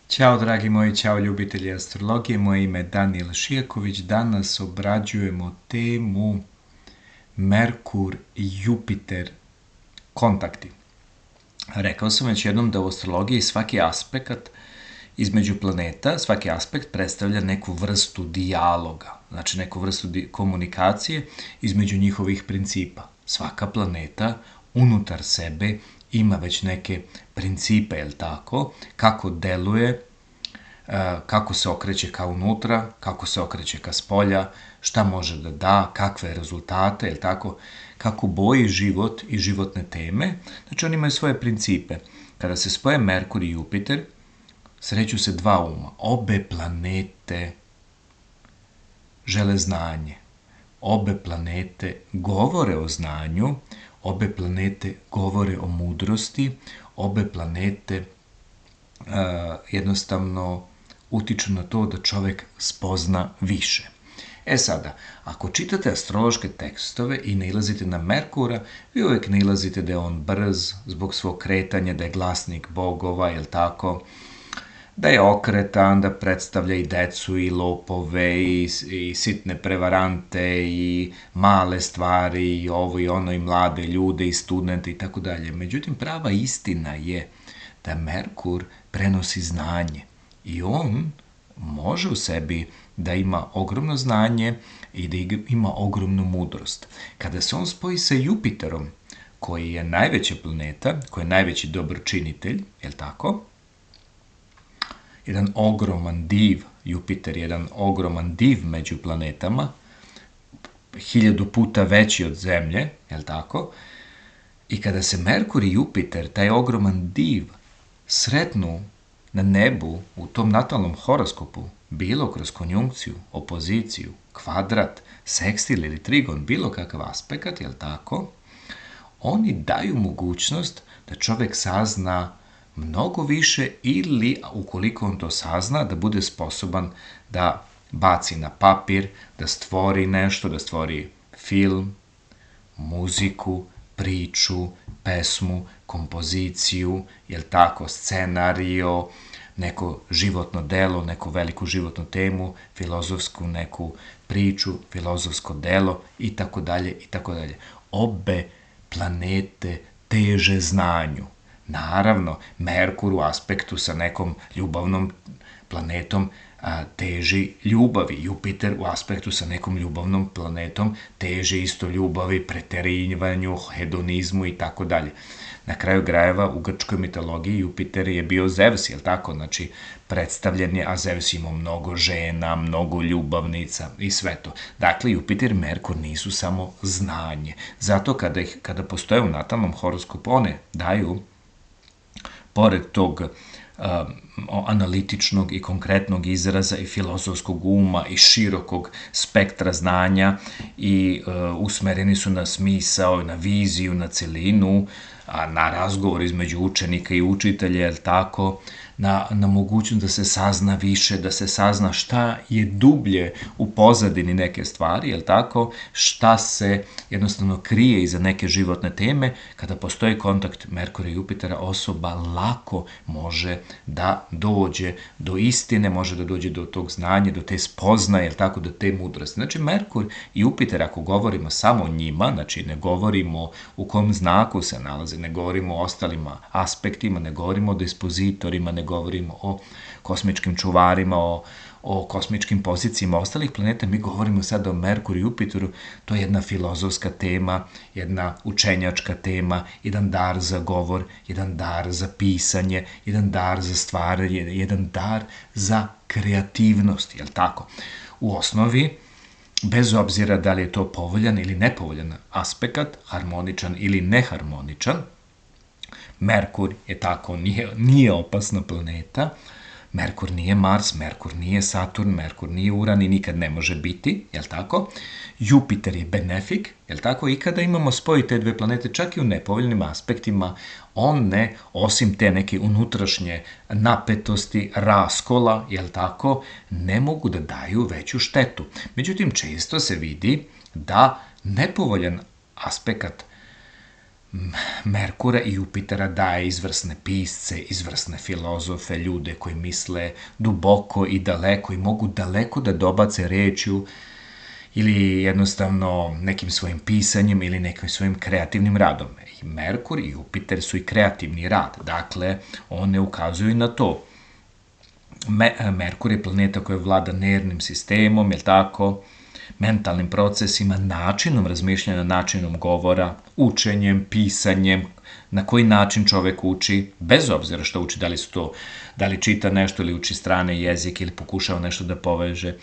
Ćao dragi moji, ćao ljubitelji astrologije, moje ime je Danijel Šijaković. Danas obrađujemo temu Merkur i Jupiter kontakti. Rekao sam već jednom da u astrologiji svaki aspekt između planeta, svaki aspekt predstavlja neku vrstu dijaloga, znači neku vrstu komunikacije između njihovih principa. Svaka planeta unutar sebe ima već neke principe, je li tako, kako deluje, kako se okreće ka unutra, kako se okreće ka spolja, šta može da da, kakve rezultate, je li tako, kako boji život i životne teme. Znači, oni imaju svoje principe. Kada se spoje Merkur i Jupiter, sreću se dva uma. Obe planete žele znanje. Obe planete govore o znanju, obe planete govore o mudrosti, obe planete jednostavno utiču na to da čovek spozna više. Sada, ako čitate astrološke tekstove i nailazite na Merkura, vi uvek nailazite da je on brz zbog svog kretanja, da je glasnik bogova, je li tako? Da je okretan, da predstavlja i decu, i lopove, i sitne prevarante, i male stvari, i ovo i ono, i mlade ljude, i studente, i tako dalje. Međutim, prava istina je da Merkur prenosi znanje i on može u sebi da ima ogromno znanje i da ima ogromnu mudrost. Kada se on spoji sa Jupiterom, koji je najveća planeta, koji je najveći dobročinitelj, je li tako? Jedan ogroman div, Jupiter je jedan ogroman div među planetama, 1000 puta veći od Zemlje, je li tako? I kada se Merkur i Jupiter, taj ogroman div, sretnu na nebu u tom natalnom horoskopu, bilo kroz konjunkciju, opoziciju, kvadrat, sekstil ili trigon, bilo kakav aspekt, je li tako, oni daju mogućnost da čovek sazna mnogo više ili, ukoliko on to sazna, da bude sposoban da baci na papir, da stvori nešto, da stvori film, muziku, priču, pesmu, kompoziciju, jel tako, scenario, neko životno delo, neku veliku životnu temu, filozofsku neku priču, filozofsko delo i tako dalje i tako dalje. Obe planete teže znanju. Naravno, Merkur u aspektu sa nekom ljubavnom planetom teži ljubavi. Jupiter u aspektu sa nekom ljubavnom planetom teži isto ljubavi, preterivanju, hedonizmu i tako dalje. Na kraju krajeva u grčkoj mitologiji Jupiter je bio Zeus, je li tako? Znači, predstavljen je, a Zeus imao mnogo žena, mnogo ljubavnica i sve to. Dakle, Jupiter i Merkur nisu samo znanje. Zato kada postoje u natalnom horoskopu, one daju, pored tog analitičnog i konkretnog izraza i filozofskog uma i širokog spektra znanja i usmereni su na smisao, na viziju, na celinu, na razgovor između učenika i učitelja, je li tako, na mogućnost da se sazna više, da se sazna šta je dublje u pozadini neke stvari, je li tako, šta se jednostavno krije iza neke životne teme. Kada postoji kontakt Merkura i Jupitera, osoba lako može da dođe do istine, može da dođe do tog znanja, do te spoznaje, je li tako, do te mudrosti. Znači, Merkur i Jupiter, ako govorimo samo o njima, znači ne govorimo u kom znaku se nalaze, ne govorimo o ostalim aspektima, ne govorimo o dispozitorima, ne govorimo o kosmičkim čuvarima, o kosmičkim pozicijama ostalih planeta, mi govorimo sada o Merkuru i Jupiteru, to je jedna filozofska tema, jedna učenjačka tema, jedan dar za govor, jedan dar za pisanje, jedan dar za stvaranje, jedan dar za kreativnost, je li tako? U osnovi, bez obzira da li je to povoljan ili nepovoljan aspekt, harmoničan ili neharmoničan, Merkur je tako, nije opasna planeta, Merkur nije Mars, Merkur nije Saturn, Merkur nije Uran i nikad ne može biti, je li tako? Jupiter je benefik, je li tako? I kada imamo spoj te dve planete, čak i u nepovoljnim aspektima, one, osim te neke unutrašnje napetosti, raskola, je li tako, ne mogu da daju veću štetu. Međutim, često se vidi da nepovoljan aspekt Merkura i Jupitera daje izvrsne pisce, izvrsne filozofe, ljude koji misle duboko i daleko i mogu daleko da dobace rečju ili jednostavno nekim svojim pisanjem ili nekim svojim kreativnim radom. I Merkur i Jupiter su i kreativni rad, dakle, one ukazuju na to. Merkur je planeta koja vlada nervnim sistemom, je tako, mentalnim procesima, načinom razmišljanja, načinom govora, učenjem, pisanjem, na koji način čovek uči, bez obzira što uči, da li čita nešto ili uči strane jezik ili pokušava nešto da poveže,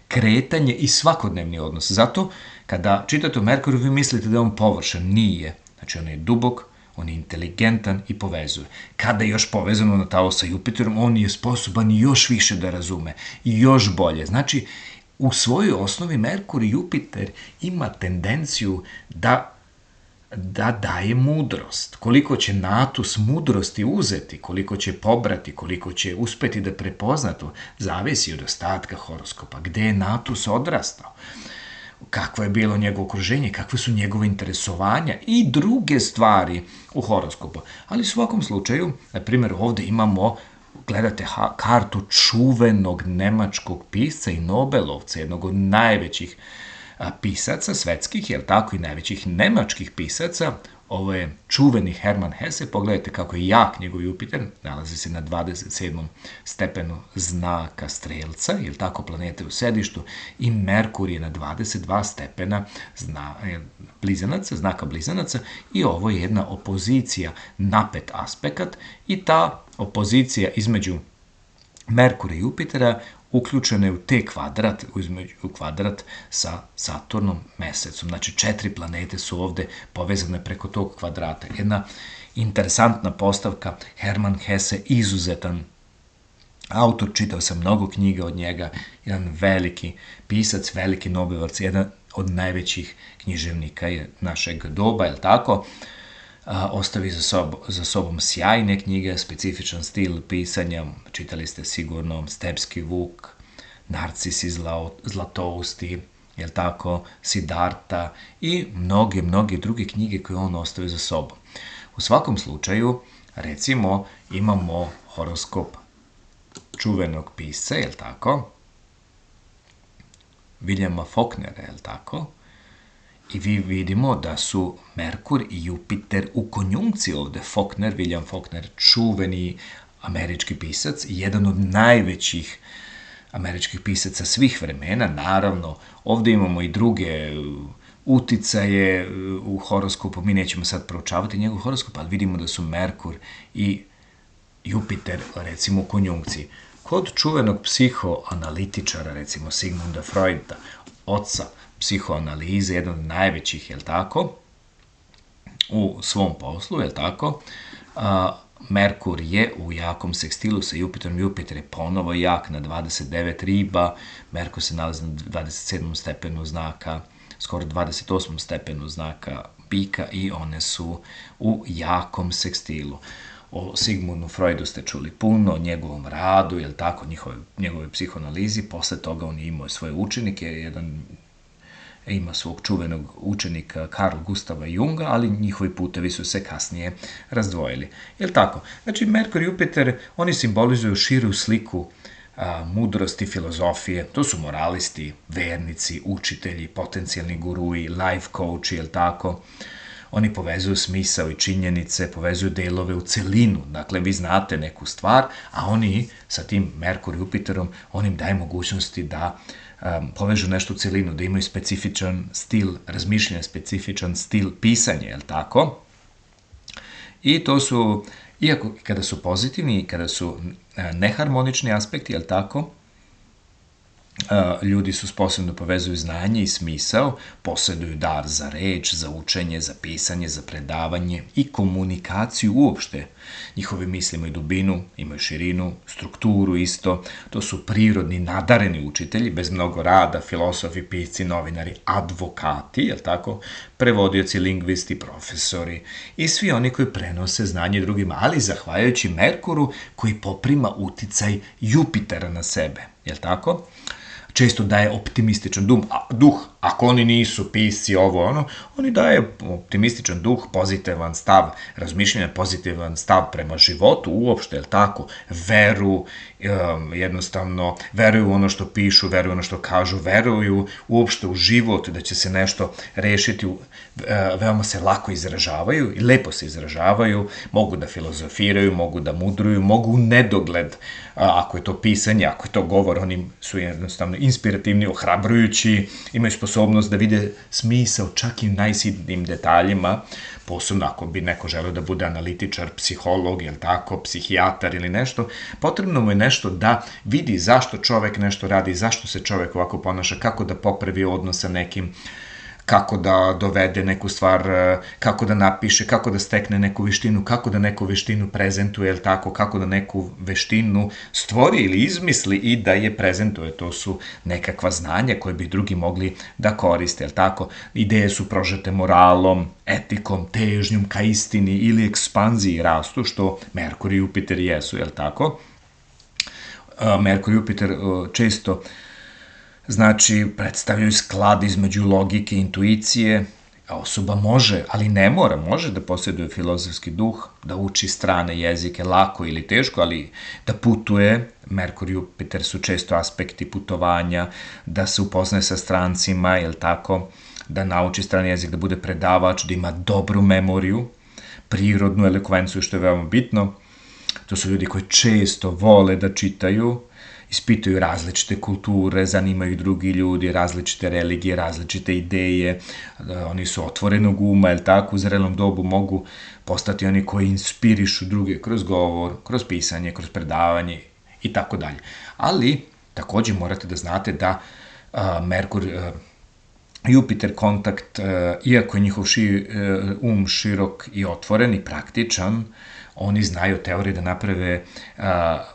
kretanje i svakodnevni odnos. Zato, kada čitate o Merkuru, vi mislite da je on površan. Nije. Znači, on je dubok, on je inteligentan i povezuje. Kada je još povezano na talo sa Jupiterom, on je sposoban još više da razume i još bolje. Znači, u svojoj osnovi Merkur i Jupiter ima tendenciju da daje mudrost. Koliko će natus mudrosti uzeti, koliko će pobrati, koliko će uspeti da prepozna to, zavisi od ostatka horoskopa. Gde je natus odrastao? Kakvo je bilo njegovo okruženje, kakve su njegove interesovanja i druge stvari u horoskopu. Ali u svakom slučaju, na primjer, ovde imamo, gledate kartu čuvenog nemačkog pisca i Nobelovca, jednog od najvećih pisaca svetskih, jel tako, i najvećih nemačkih pisaca. Ovo je čuveni Hermann Hesse, pogledajte kako je jak njegov Jupiter, nalazi se na 27. stepenu znaka Strelca, jel tako, planete u sedištu, i Merkur je na 22 stepena znaka Blizanaca, i ovo je jedna opozicija, napet aspekt, i ta opozicija između Merkura i Jupitera uključena je u T kvadrat, u kvadrat sa Saturnom, mesecom. Znači, 4 planete su ovde povezane preko tog kvadrata. Jedna interesantna postavka, Hermann Hesse, izuzetan autor, čitao sam mnogo knjiga od njega, jedan veliki pisac, veliki Nobelovac, jedan od najvećih književnika našeg doba, je li tako? Ostavi za sobom sjajne knjige, specifičan stil pisanja, čitali ste sigurno Stepski Vuk, Narcis i Zlatousti, jel tako, Siddharta i mnoge druge knjige koje on ostavi za sobom. U svakom slučaju, recimo, imamo horoskop čuvenog pisca, jel tako, Williama Faulknera, jel tako, i vi vidimo da su Merkur i Jupiter u konjunkciji ovde. William Faulkner, čuveni američki pisac, jedan od najvećih američkih pisaca svih vremena. Naravno, ovde imamo i druge uticaje u horoskopu. Mi nećemo sad proučavati njegov horoskop, ali vidimo da su Merkur i Jupiter, recimo, u konjunkciji. Kod čuvenog psihoanalitičara, recimo Sigmunda Freuda, oca psihoanalize, jedan od najvećih, jel tako, u svom poslu, jel tako, Merkur je u jakom sekstilu sa Jupiterom, Jupiter je ponovo jak na 29 riba, Merkur se nalazi na 27. stepenu znaka, skoro 28. stepenu znaka bika i one su u jakom sekstilu. O Sigmundu Freudu ste čuli puno, o njegovom radu, jel tako, njegove psihoanalizi, posle toga on je imao svoje učenike, ima svog čuvenog učenika Carl Gustava Junga, ali njihovi putevi su se kasnije razdvojili. Jel tako? Znači, Merkur i Jupiter, oni simbolizuju širu sliku mudrosti, filozofije, to su moralisti, vernici, učitelji, potencijalni guruji, life coachi, jel tako? Oni povezuju smisao i činjenice, povezuju delove u celinu. Dakle, vi znate neku stvar, a oni sa tim Merkur i Jupiterom, on im daje mogućnosti da povežu nešto u celinu, da imaju specifičan stil razmišljanja, specifičan stil pisanja, je li tako? I to su, iako kada su pozitivni i kada su neharmonični aspekti, je li tako? Ljudi su sposobni da povezuju znanje i smisao, posjeduju dar za reč, za učenje, za pisanje, za predavanje i komunikaciju uopšte. Njihovi misli imaju dubinu, imaju širinu, strukturu isto. To su prirodni, nadareni učitelji, bez mnogo rada, filosofi, pisci, novinari, advokati, jel tako, prevodioci, lingvisti, profesori i svi oni koji prenose znanje drugima, ali zahvaljujući Merkuru koji poprima uticaj Jupitera na sebe, jel tako? često daje optimističan duh, ako oni nisu pisci, oni daje optimističan duh, pozitivan stav razmišljanja, pozitivan stav prema životu uopšte, je li tako, veru, jednostavno, veruju u ono što pišu, veruju u ono što kažu, veruju uopšte u život, da će se nešto rešiti, veoma se lako izražavaju i lepo se izražavaju, mogu da filozofiraju, mogu da mudruju, mogu u nedogled, ako je to pisanje, ako je to govor, oni su jednostavno inspirativni, ohrabrujući, imaju sposobnost da vide smisao čak i u najsitnijim detaljima, posebno ako bi neko želeo da bude analitičar, psiholog, jel tako, psihijatar ili nešto, potrebno mu je nešto da vidi zašto čovek nešto radi, zašto se čovek ovako ponaša, kako da popravi odnos sa nekim, kako da dovede neku stvar, kako da napiše, kako da stekne neku veštinu, kako da neku veštinu prezentuje, jel tako, kako da neku veštinu stvori ili izmisli i da je prezentuje. To su nekakva znanja koje bi drugi mogli da koriste, jel tako. Ideje su prožete moralom, etikom, težnjom ka istini ili ekspanziji i rastu, što Merkur i Jupiter jesu, jel tako. Merkur i Jupiter često znači predstavljaju sklad između logike i intuicije, a osoba može, ali ne mora, može da posjeduje filozofski duh, da uči strane jezike lako ili teško, ali da putuje, Merkur i Jupiter su često aspekti putovanja, da se upoznaje sa strancima, jel tako, da nauči strani jezik, da bude predavač, da ima dobru memoriju, prirodnu elokvenciju, što je veoma bitno. To su ljudi koji često vole da čitaju, ispituju različite kulture, zanimaju drugi ljudi, različite religije, različite ideje, oni su otvorenog uma, jel tako, u zrelom dobu mogu postati oni koji inspirišu druge kroz govor, kroz pisanje, kroz predavanje i tako dalje. Ali, takođe morate da znate da Merkur, Jupiter kontakt, iako je njihov um širok i otvoren i praktičan, oni znaju teorije da naprave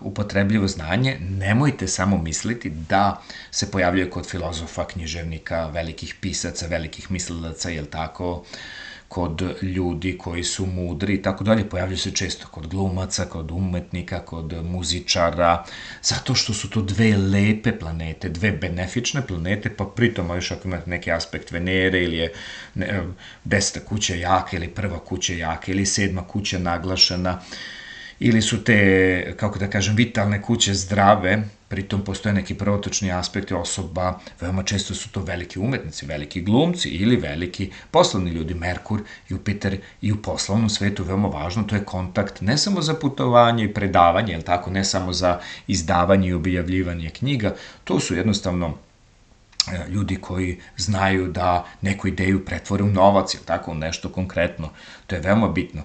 upotrebljivo znanje, nemojte samo misliti da se pojavljaju kod filozofa, književnika, velikih pisaca, velikih mislilaca, jel tako, kod ljudi koji su mudri i tako dalje, pojavljaju se često kod glumaca, kod umetnika, kod muzičara, zato što su to dve lepe planete, dve benefične planete, pa pritom još ako imate neki aspekt Venere ili je 10. kuća jaka ili 1. kuća jaka ili 7. kuća naglašena, ili su te, kako da kažem, vitalne kuće zdrave, pritom postoje neki prvotočni aspekti osoba, veoma često su to veliki umetnici, veliki glumci ili veliki poslovni ljudi. Merkur, Jupiter i u poslovnom svetu veoma važno, to je kontakt ne samo za putovanje i predavanje, jel tako, ne samo za izdavanje i objavljivanje knjiga, to su jednostavno ljudi koji znaju da neku ideju pretvore u novac, jel tako, u nešto konkretno. To je veoma bitno.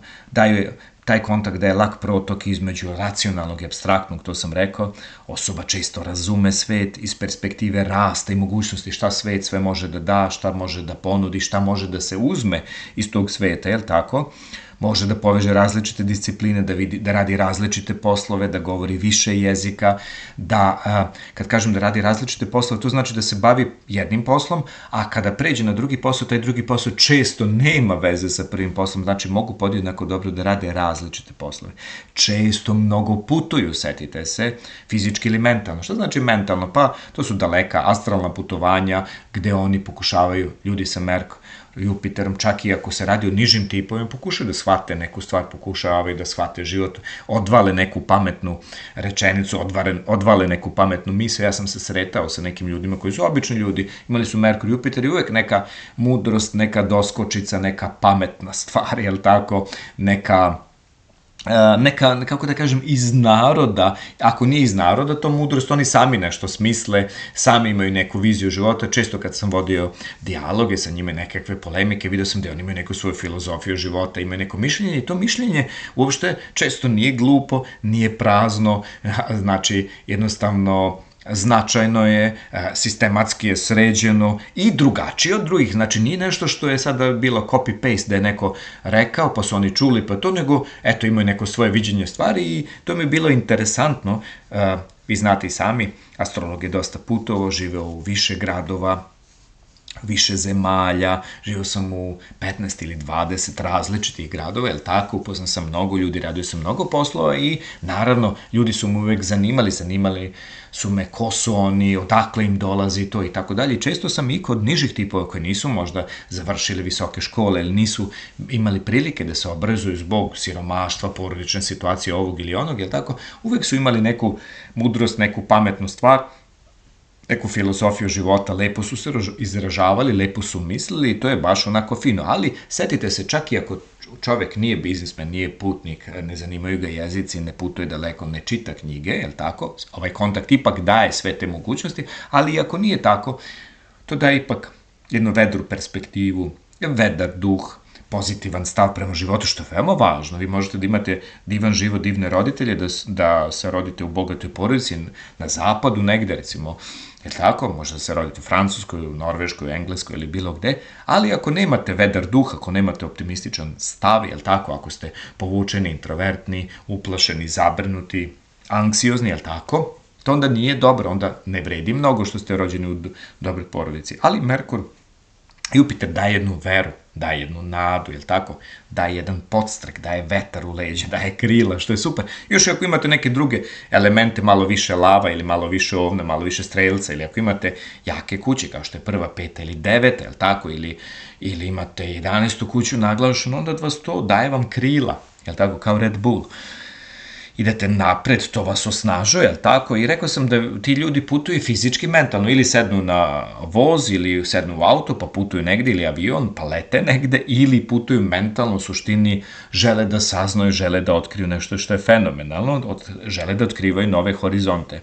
Taj kontakt da je lak protok između racionalnog i apstraktnog, to sam rekao, osoba često razume svet iz perspektive rasta i mogućnosti šta svet sve može da da, šta može da ponudi, šta može da se uzme iz tog sveta, jel tako? Može da poveže različite discipline, da radi različite poslove, da govori više jezika, da, kad kažem da radi različite poslove, to znači da se bavi jednim poslom, a kada pređe na drugi posao, taj drugi posao često nema veze sa prvim poslom, znači mogu podjednako dobro da rade različite poslove. Često mnogo putuju, setite se, fizički ili mentalno. Šta znači mentalno? Pa to su daleka astralna putovanja gde oni pokušavaju, ljudi sa Jupiterom, čak i ako se radi o nižim tipovima, pokušaju da shvate neku stvar, pokušavaju da shvate život, odvale neku pametnu rečenicu, odvale neku pametnu misle. Ja sam se sretao sa nekim ljudima koji su obični ljudi, imali su Merkur i Jupiter i uvek neka mudrost, neka doskočica, neka pametna stvar, jel tako, neka, kako da kažem, iz naroda, ako nije iz naroda, to mudrost, oni sami nešto smisle, sami imaju neku viziju života. Često kad sam vodio dijaloge sa njima, nekakve polemike, vidio sam da oni imaju neku svoju filozofiju života, imaju neko mišljenje i to mišljenje uopšte često nije glupo, nije prazno, znači jednostavno značajno je, sistematski je sređeno i drugačije od drugih. Znači, nije nešto što je sada bilo copy-paste da je neko rekao, pa su oni čuli, pa to, nego, eto, imaju neko svoje viđenje stvari i to mi je bilo interesantno. Vi znate i sami, astrolog je dosta putovao, živeo u više gradova, više zemalja, živio sam u 15 ili 20 različitih gradova, jel tako, upoznao sam mnogo ljudi, radio sam mnogo poslova i naravno ljudi su me uvek zanimali su me ko su oni, odakle im dolazi to i tako dalje. Često sam i kod nižih tipova koji nisu možda završili visoke škole ili nisu imali prilike da se obrazuju zbog siromaštva, porodične situacije ovog ili onog, jel tako, uvek su imali neku mudrost, neku pametnu stvar, neku filozofiju života, lepo su se izražavali, lepo su mislili i to je baš onako fino. Ali setite se, čak i ako čovek nije biznismen, nije putnik, ne zanimaju ga jezici, ne putuje daleko, ne čita knjige, jel tako? Ovaj kontakt ipak daje sve te mogućnosti, ali i ako nije tako, to daje ipak jednu vedru perspektivu, vedar duh, pozitivan stav prema životu, što je veoma važno. Vi možete da imate divan život, divne roditelje, da se rodite u bogatoj porodici na zapadu negde, recimo, je tako? Možda da se rodite u Francuskoj, u Norveškoj, u Engleskoj ili bilo gde, ali ako nemate vedar duh, ako nemate optimističan stav, je tako? Ako ste povučeni, introvertni, uplašeni, zabrinuti, anksiozni, je tako? To onda nije dobro, onda ne vredi mnogo što ste rođeni u dobroj porodici. Ali Merkur, Jupiter daje jednu veru, daje jednu nadu, jel tako? Daje jedan podstrek, daje vetar u leđe, daje krila, što je super. Još ako imate neke druge elemente, malo više lava ili malo više ovna, malo više strelca, ili ako imate jake kuće, kao što je prva, peta ili deveta, jel tako? Ili imate 11. kuću naglašenu, onda vas to daje vam krila, jel tako? Kao Red Bull. Idete napred, to vas osnažuje, jel tako? I rekao sam da ti ljudi putuju fizički, mentalno, ili sednu na voz, ili sednu u auto, pa putuju negde, ili avion, pa lete negde, ili putuju mentalno, u suštini žele da saznaju, žele da otkriju nešto što je fenomenalno, žele da otkrivaju nove horizonte.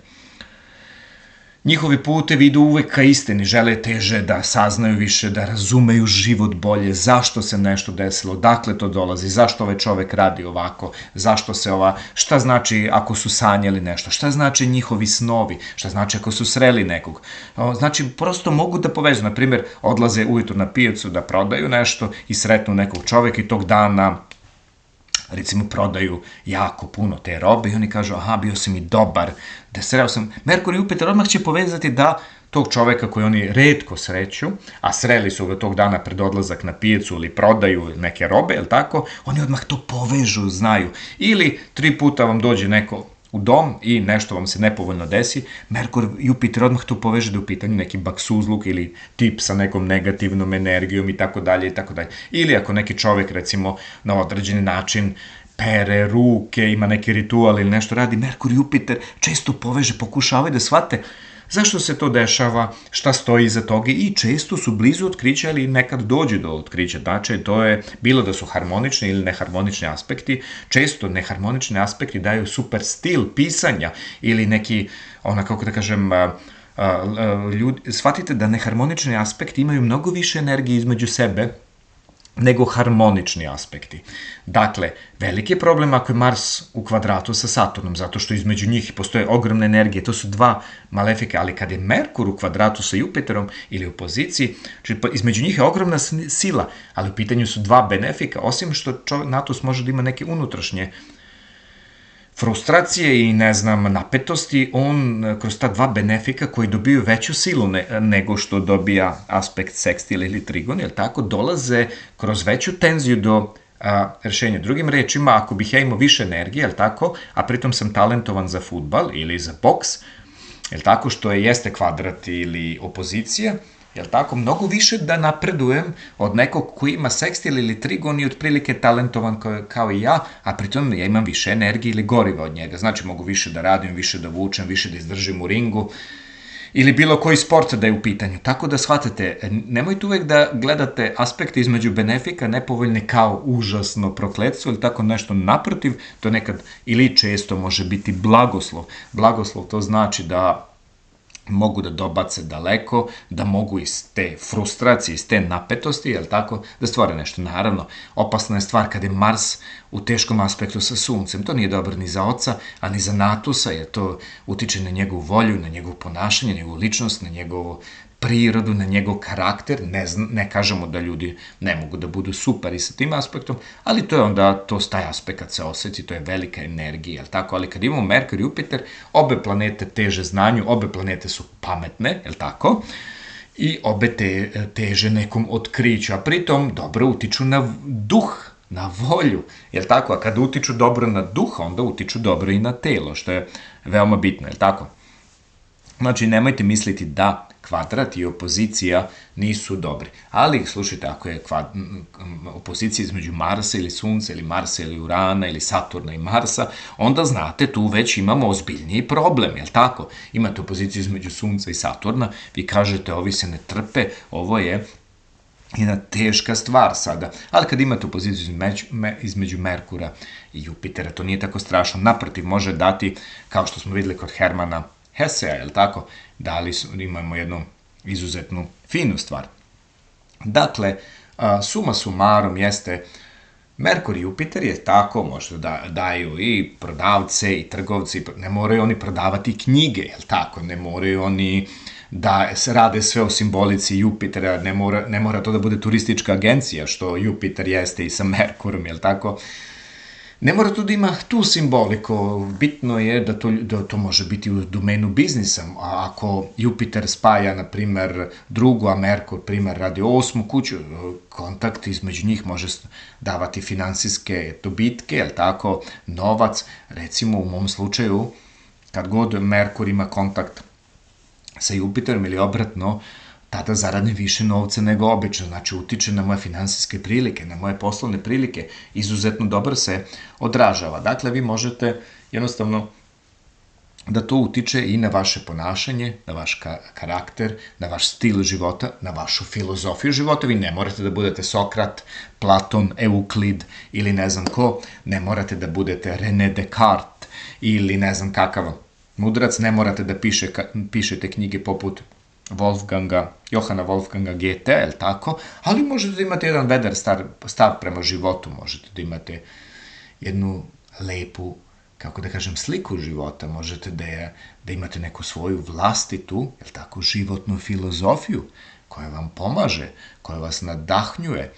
Njihovi putevi idu uvek ka istini, žele teže da saznaju više, da razumeju život bolje, zašto se nešto desilo, dakle to dolazi, zašto ovaj čovek radi ovako, zašto se šta znači ako su sanjali nešto, šta znači njihovi snovi, šta znači ako su sreli nekog. Znači, prosto mogu da povežu, na primjer, odlaze ujutru na pijacu da prodaju nešto i sretnu nekog čoveka i tog dana recimo prodaju jako puno te robe i oni kažu, aha, bio sam i dobar, da sreo sam. Merkur i Jupiter odmah će povezati da tog čoveka koji oni retko sreću, a sreli su ga tog dana pred odlazak na pijacu ili prodaju neke robe, jel tako, oni odmah to povežu, znaju. Ili 3 puta vam dođe neko u dom i nešto vam se nepovoljno desi, Merkur, Jupiter odmah to poveže da u pitanju neki baksuzluk ili tip sa nekom negativnom energijom i tako dalje i tako dalje. Ili ako neki čovek recimo na određeni način pere ruke, ima neki ritual ili nešto radi, Merkur, Jupiter često poveže, pokušavaju da shvate zašto se to dešava, šta stoji iza toga i često su blizu otkrića ili nekad dođe do otkrića. Znači, to je bilo da su harmonični ili neharmonični aspekti. Često neharmonični aspekti daju super stil pisanja ili neki, kako da kažem, shvatite da neharmonični aspekti imaju mnogo više energije između sebe nego harmonični aspekti. Dakle, veliki je problem ako je Mars u kvadratu sa Saturnom, zato što između njih postoje ogromne energije, to su dva malefike, ali kad je Merkur u kvadratu sa Jupiterom ili u poziciji, između njih je ogromna sila, ali u pitanju su dva benefika, osim što Natus može da ima neke unutrašnje frustracije i, napetosti, on kroz ta dva benefika koji dobiju veću silu nego što dobija aspekt sekstil ili trigon, jel tako, dolaze kroz veću tenziju do rešenja. Drugim rečima, ako bih ja imao više energije, jel tako, a pritom sam talentovan za fudbal ili za boks, jel tako, što jeste kvadrat ili opozicija, jel tako, mnogo više da napredujem od nekog koji ima sekstil ili trigon i otprilike talentovan kao i ja, a pritom ja imam više energije ili goriva od njega. Znači, mogu više da radim, više da vučem, više da izdržim u ringu ili bilo koji sport da je u pitanju. Tako da shvatate, nemojte uvek da gledate aspekte između benefika nepovoljne kao užasno prokletstvo ili tako nešto. Naprotiv, to nekad ili često može biti blagoslov. Blagoslov to znači da mogu da dobace daleko, da mogu iz te frustracije, iz te napetosti, jel tako, da stvore nešto. Naravno, opasna je stvar kada je Mars u teškom aspektu sa Suncem. To nije dobro ni za oca, a ni za Natusa, jer to utiče na njegovu volju, na njegovu ponašanje, na njegovu ličnost, na njegovu prirodu, na njegov karakter. Ne kažemo da ljudi ne mogu da budu super i sa tim aspektom, ali to je onda, taj aspekt kad se osjeti, to je velika energija, jel tako? Ali kad imamo Merkur i Jupiter, obe planete teže znanju, obe planete su pametne, jel tako? i obe teže nekom otkriću, a pritom dobro utiču na duh, na volju, jel tako? A kada utiču dobro na duh, onda utiču dobro i na telo, što je veoma bitno, jel tako? Znači, nemojte misliti da kvadrat i opozicija nisu dobri. Ali, slušajte, ako je opozicija između Marsa ili Sunca, ili Marsa ili Urana, ili Saturna i Marsa, onda znate, tu već imamo ozbiljniji problem, jel tako? Imate opoziciju između Sunca i Saturna, vi kažete, ovi se ne trpe, ovo je jedna teška stvar sada. Ali kad imate opoziciju između Merkura i Jupitera, to nije tako strašno. Naprotiv, može dati, kao što smo videli kod Hermana Hesea, jel tako? Imamo jednu izuzetnu finu stvar. Dakle, suma sumarum jeste Merkur i Jupiter je tako, možda daju i prodavce i trgovci, ne moraju oni prodavati knjige, jel tako? Ne moraju oni da rade sve o simbolici Jupitera, ne mora to da bude turistička agencija, što Jupiter jeste i sa Merkurom, jel tako? Ne mora to da ima tu simboliku, bitno je da to može biti u domenu biznisa, a ako Jupiter spaja, na primer, drugu, a Merkur, primer, radi 8. kuću, kontakt između njih može davati finansijske dobitke, jel tako, novac, recimo u mom slučaju, kad god Merkur ima kontakt sa Jupiterom ili obratno, tada zaradim više novca nego obično, znači utiče na moje finansijske prilike, na moje poslovne prilike, izuzetno dobro se odražava. Dakle, vi možete jednostavno da to utiče i na vaše ponašanje, na vaš karakter, na vaš stil života, na vašu filozofiju života. Vi ne morate da budete Sokrat, Platon, Euklid ili ne znam ko, ne morate da budete René Descartes ili ne znam kakav mudrac, ne morate da pišete knjige poput Johana Wolfganga Goethe, je li tako? Ali možete da imate jedan vedar stav prema životu, možete da imate jednu lepu, kako da kažem, sliku života, možete da imate neku svoju vlastitu, je li tako, životnu filozofiju koja vam pomaže, koja vas nadahnjuje,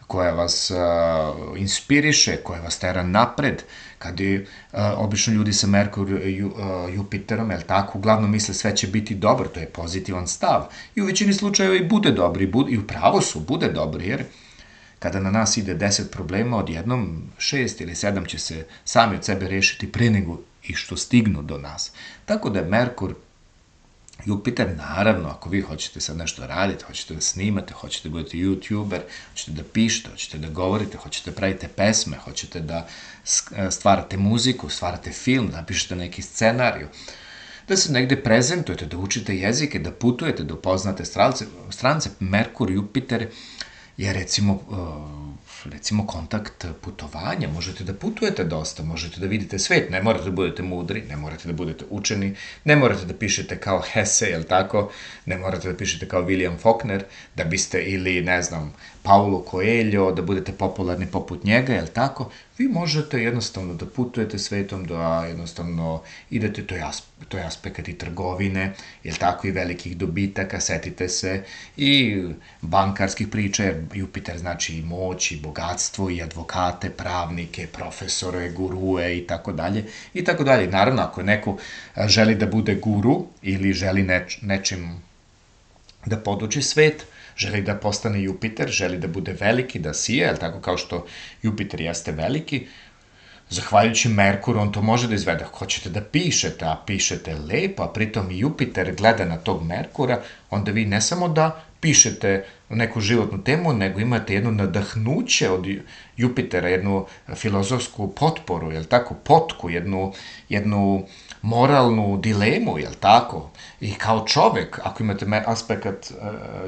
koja vas inspiriše, koja vas tera napred. Kad obično ljudi sa Merkur Jupiterom, je li tako, uglavnom misle sve će biti dobro, to je pozitivan stav. I u većini slučajeva i bude dobro, i u pravu su, bude dobro, jer kada na nas ide 10 problema, odjednom 6 ili 7 će se sami od sebe rešiti pre nego i što stignu do nas. Tako da je Merkur Jupiter, naravno, ako vi hoćete sad nešto raditi, hoćete da snimate, hoćete da budete youtuber, hoćete da pišete, hoćete da govorite, hoćete da pravite pesme, hoćete da stvarate muziku, stvarate film, napišete neki scenariju, da se negde prezentujete, da učite jezike, da putujete, da upoznate strance, Merkur, Jupiter je recimo kontakt putovanja, možete da putujete dosta, možete da vidite svet, ne morate da budete mudri, ne morate da budete učeni, ne morate da pišete kao Hesse, jel tako, ne morate da pišete kao William Faulkner, da biste ili, ne znam, Paulo Coelho, da budete popularni poput njega, jel tako, vi možete jednostavno da putujete svetom, da jednostavno idete, to je aspekt i trgovine, jel tako, i velikih dobitaka, setite se, i bankarskih priča, jer Jupiter znači i moć, i bogatstvo, i advokate, pravnike, profesore, gurue, i tako dalje, i tako dalje. Naravno, ako neko želi da bude guru, ili želi nečim da poduči svet, želi da postane Jupiter, želi da bude veliki, da sije, jel tako, kao što Jupiter jeste veliki, zahvaljujući Merkuru on to može da izvede. Ako hoćete da pišete, a pišete lepo, a pritom i Jupiter gleda na tog Merkura, onda vi ne samo da pišete neku životnu temu, nego imate jedno nadahnuće od Jupitera, jednu filozofsku potporu, jel tako, potku, jednu moralnu dilemu, jel tako? I kao čovek, ako imate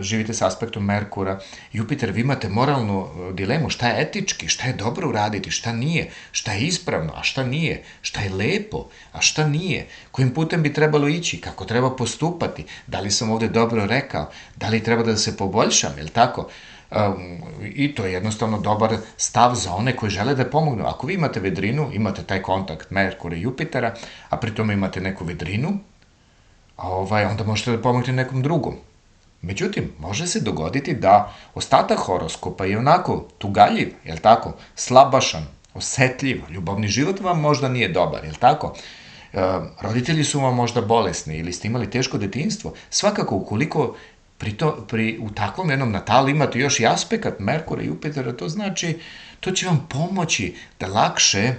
živite sa aspektom Merkura, Jupiter, vi imate moralnu dilemu, šta je etički, šta je dobro uraditi, šta nije, šta je ispravno, a šta nije, šta je lepo, a šta nije, kojim putem bi trebalo ići, kako treba postupati, da li sam ovde dobro rekao, da li treba da se poboljšam, jel tako? I to je jednostavno dobar stav za one koji žele da pomognu. Ako vi imate vedrinu, imate taj kontakt Merkura i Jupitera, a pri tome imate neku vedrinu, onda možete da pomognete nekom drugom. Međutim, može se dogoditi da ostatak horoskopa je onako tugaljiv, jel tako, slabašan, osetljiv, ljubavni život vam možda nije dobar, jel tako? Roditelji su vam možda bolesni ili ste imali teško detinjstvo. Svakako, ukoliko U takvom jednom natalu imate još i aspekt Merkura i Jupitera, to znači, to će vam pomoći da lakše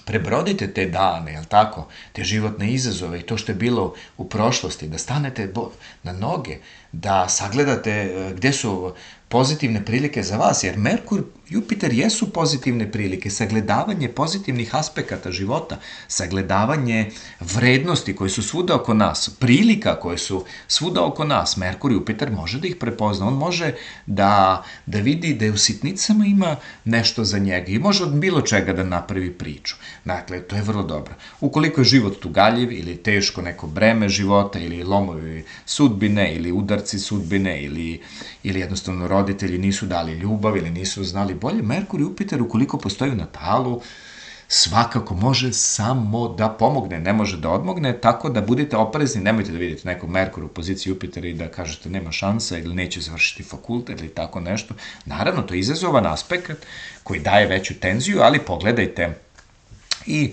prebrodite te dane, jel tako, te životne izazove i to što je bilo u prošlosti, da stanete na noge, da sagledate gde su pozitivne prilike za vas, jer Merkur, Jupiter jesu pozitivne prilike, sagledavanje pozitivnih aspekata života, sagledavanje vrednosti koje su svuda oko nas, prilika koje su svuda oko nas. Merkur, Jupiter može da ih prepozna, on može da vidi da je u sitnicama ima nešto za njega i može od bilo čega da napravi priču. Dakle, to je vrlo dobro. Ukoliko je život tugaljiv ili teško neko breme života ili lomovi sudbine ili udarci sudbine ili jednostavno roditelji nisu dali ljubav ili nisu znali bolje, Merkur i Jupiter ukoliko postoji u natalu svakako može samo da pomogne, ne može da odmogne, tako da budite oprezni, nemojte da vidite nekog Merkura u poziciji Jupitera i da kažete nema šansa ili neće završiti fakultet ili tako nešto. Naravno, to je izazovan aspekt koji daje veću tenziju, ali pogledajte i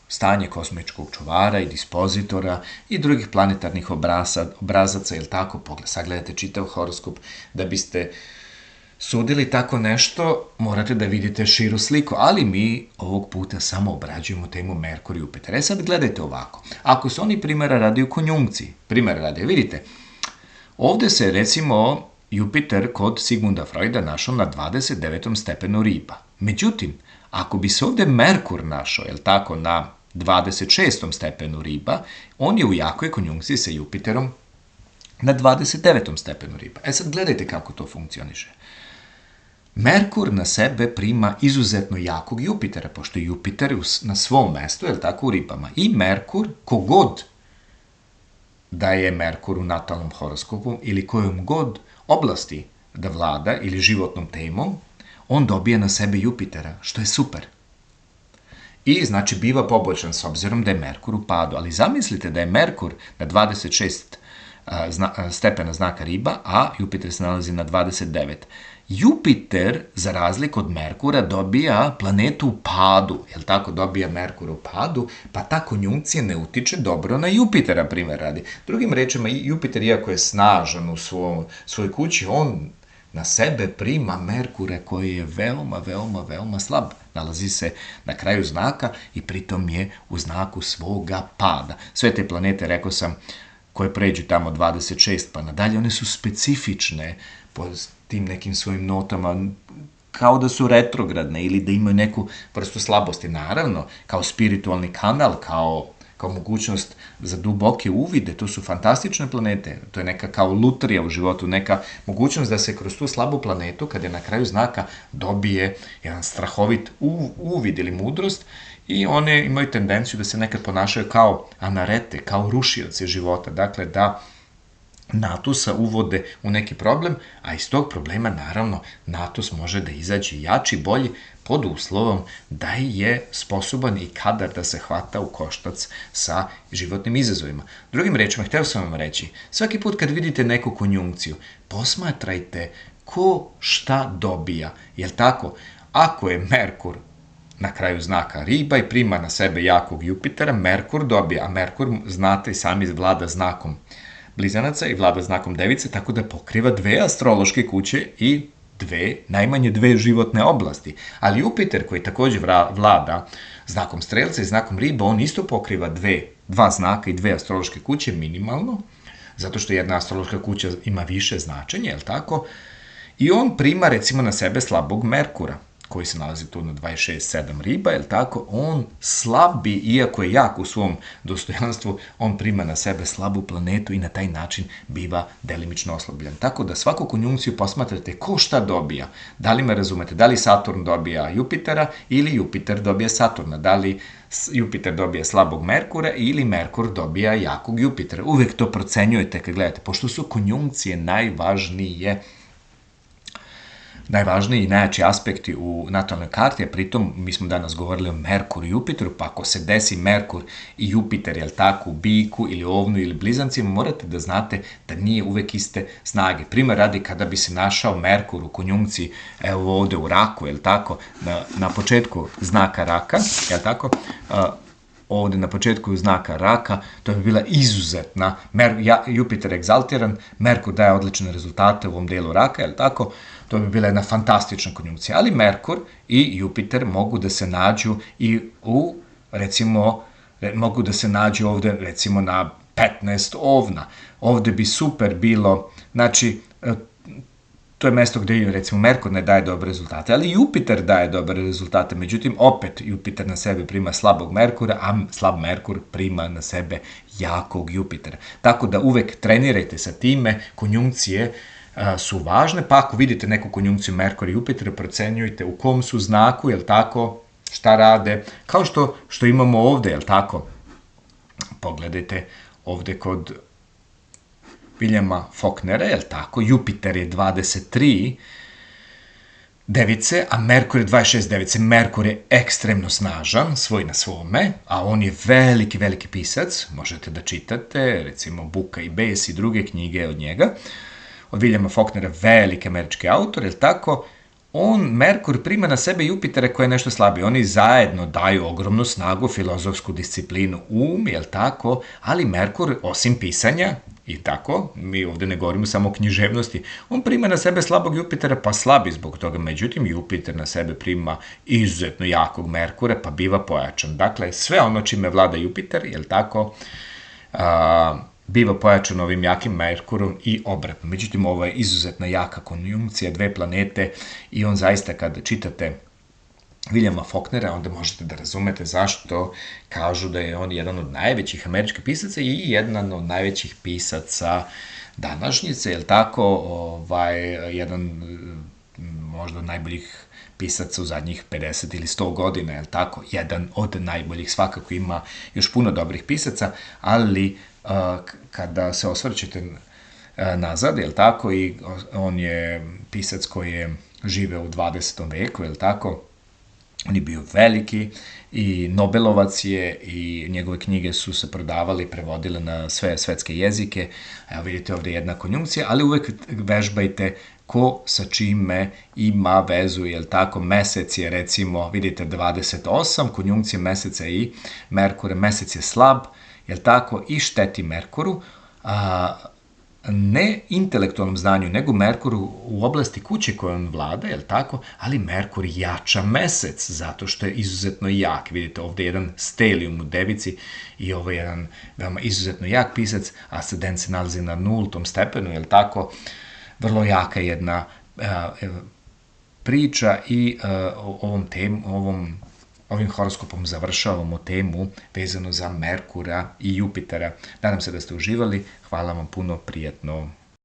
stanje kosmičkog čuvara i dispozitora i drugih planetarnih obrazaca, ili tako, sagledate čitav horoskop, da biste sudili tako nešto, morate da vidite širu sliku, ali mi ovog puta samo obrađujemo temu Merkur i Jupiter. Sad gledajte ovako, ako su oni primjera radi u konjunkciji, primjera radi, vidite, ovde se recimo Jupiter kod Sigmunda Freuda našao na 29. stepenu riba. Međutim, ako bi se ovde Merkur našao, je li tako, na 26. stepenu riba, on je u jakoj konjunkciji sa Jupiterom na 29. stepenu riba. Sad gledajte kako to funkcioniše. Merkur na sebe prima izuzetno jakog Jupitera, pošto je Jupiter na svom mestu, je li tako, u ribama. I Merkur, kogod da je Merkur u natalnom horoskopu ili kojom god oblasti da vlada ili životnom temom, on dobije na sebe Jupitera, što je super. I znači biva poboljšan s obzirom da je Merkur u padu. Ali zamislite da je Merkur na 26 stepena znaka riba, a Jupiter se nalazi na 29. Jupiter, za razliku od Merkura, dobija planetu u padu, jel tako, dobija Merkur u padu, pa ta konjunkcija ne utiče dobro na Jupitera, primjer radi. Drugim rečima, Jupiter, iako je snažan u svojoj kući, on na sebe prima Merkura koji je veoma slab. Nalazi se na kraju znaka i pritom je u znaku svoga pada. Sve te planete, rekao sam, koje pređu tamo 26 pa nadalje, one su specifične po tim nekim svojim notama, kao da su retrogradne ili da imaju neku vrstu slabosti. Naravno, kao spiritualni kanal, kao mogućnost za duboke uvide, to su fantastične planete, to je neka kao lutrija u životu, neka mogućnost da se kroz tu slabu planetu, kad je na kraju znaka, dobije jedan strahovit uvid ili mudrost i one imaju tendenciju da se nekad ponašaju kao anarete, kao rušioci života, dakle da Natusa uvode u neki problem, a iz tog problema, naravno, Natus može da izađe jači, bolji, pod uslovom da je sposoban i kadar da se hvata u koštac sa životnim izazovima. Drugim rečima, hteo sam vam reći, svaki put kad vidite neku konjunkciju, posmatrajte ko šta dobija. Jel tako? Ako je Merkur na kraju znaka riba i prima na sebe jakog Jupitera, Merkur dobija, a Merkur, znate i sami, vlada znakom Blizanaca i vlada znakom Device, tako da pokriva 2 astrološke kuće i najmanje 2 životne oblasti. Ali Jupiter, koji takođe vlada znakom Strelca i znakom Riba, on isto pokriva 2 znaka i 2 astrološke kuće minimalno, zato što jedna astrološka kuća ima više značenja, je li tako? I on prima, recimo, na sebe slabog Merkura, koji se nalazi tu na 26,7 riba, je li tako, on slabi, iako je jak u svom dostojanstvu, on prima na sebe slabu planetu i na taj način biva delimično oslabljen. Tako da svaku konjunkciju posmatrate ko šta dobija. Da li me razumete? Da li Saturn dobija Jupitera ili Jupiter dobija Saturna? Da li Jupiter dobija slabog Merkura ili Merkur dobija jakog Jupitera? Uvek to procenjujete kad gledate, pošto su konjunkcije najvažniji i najjači aspekti u natalnoj karti, a pritom mi smo danas govorili o Merkuru i Jupiteru, pa ako se desi Merkur i Jupiter, jel tako, u biku ili ovnu ili blizancima, morate da znate da nije uvek iste snage. Primer radi, kada bi se našao Merkur u konjunkciji, evo ovde u raku, jel tako, na početku znaka raka, jel tako, ovde na početku znaka raka, to bi bila izuzetna, Jupiter je egzaltiran, Merkur daje odlične rezultate u ovom delu raka, je li tako? To bi bila jedna fantastična konjunkcija, ali Merkur i Jupiter mogu da se nađu i recimo, mogu da se nađu ovde, recimo, na 15 ovna. Ovde bi super bilo, znači, to je mesto gde, recimo, Merkur ne daje dobre rezultate, ali Jupiter daje dobre rezultate, međutim, opet Jupiter na sebe prima slabog Merkura, a slab Merkur prima na sebe jakog Jupitera. Tako da uvek trenirajte sa time, konjunkcije su važne, pa ako vidite neku konjunkciju Merkura i Jupitera, procenjujte u kom su znaku, jel tako, šta rade, kao što imamo ovde, jel tako, pogledajte ovde kod Williama Faulknera, jel tako, Jupiter je 23 device, a Merkur je 26 device. Merkur je ekstremno snažan, svoj na svome, a on je veliki, veliki pisac, možete da čitate, recimo Buka i Bes i druge knjige od njega, od Williama Faulknera, veliki američki autor, jel tako, Merkur prima na sebe Jupitera koji je nešto slabiji. Oni zajedno daju ogromnu snagu, filozofsku disciplinu, jel tako, ali Merkur, osim pisanja, i tako, mi ovde ne govorimo samo o književnosti, on prima na sebe slabog Jupitera, pa slabi zbog toga. Međutim, Jupiter na sebe prima izuzetno jakog Merkura, pa biva pojačan. Dakle, sve ono čime vlada Jupiter, jel tako, biva pojačan ovim jakim Merkurom i obratno. Međutim, ovo je izuzetno jaka konjunkcija, dve planete i on zaista, kad čitate Williama Faulknera, onda možete da razumete zašto kažu da je on jedan od najvećih američkih pisaca i jedan od najvećih pisaca današnjice, jel tako, jedan možda od najboljih pisaca u zadnjih 50 ili 100 godina, jel tako, jedan od najboljih, svakako ima još puno dobrih pisaca, ali kada se osvrćete nazad, jel tako, i on je pisac koji je živeo u 20. veku, jel tako, on je bio veliki i Nobelovac je i njegove knjige su se prodavale i prevodile na sve svetske jezike. Evo vidite ovde jedna konjunkcija, ali uvek vežbajte ko sa čime ima vezu, jel tako, mesec je recimo, vidite 28, konjunkcija meseca i Merkura, mesec je slab, jel tako, i šteti Merkuru, ne intelektualnom znanju, nego Merkur u oblasti kuće koje on vlada, jel tako, ali Merkur jača mesec, zato što je izuzetno jak. Vidite, ovde je jedan stelijum u devici i ovo je jedan veoma izuzetno jak pisac, ascendent se nalazi na 0. stepenu, jel tako, vrlo jaka jedna priča i ovim horoskopom završavamo temu vezano za Merkura i Jupitera. Nadam se da ste uživali. Hvala vam puno, prijatno.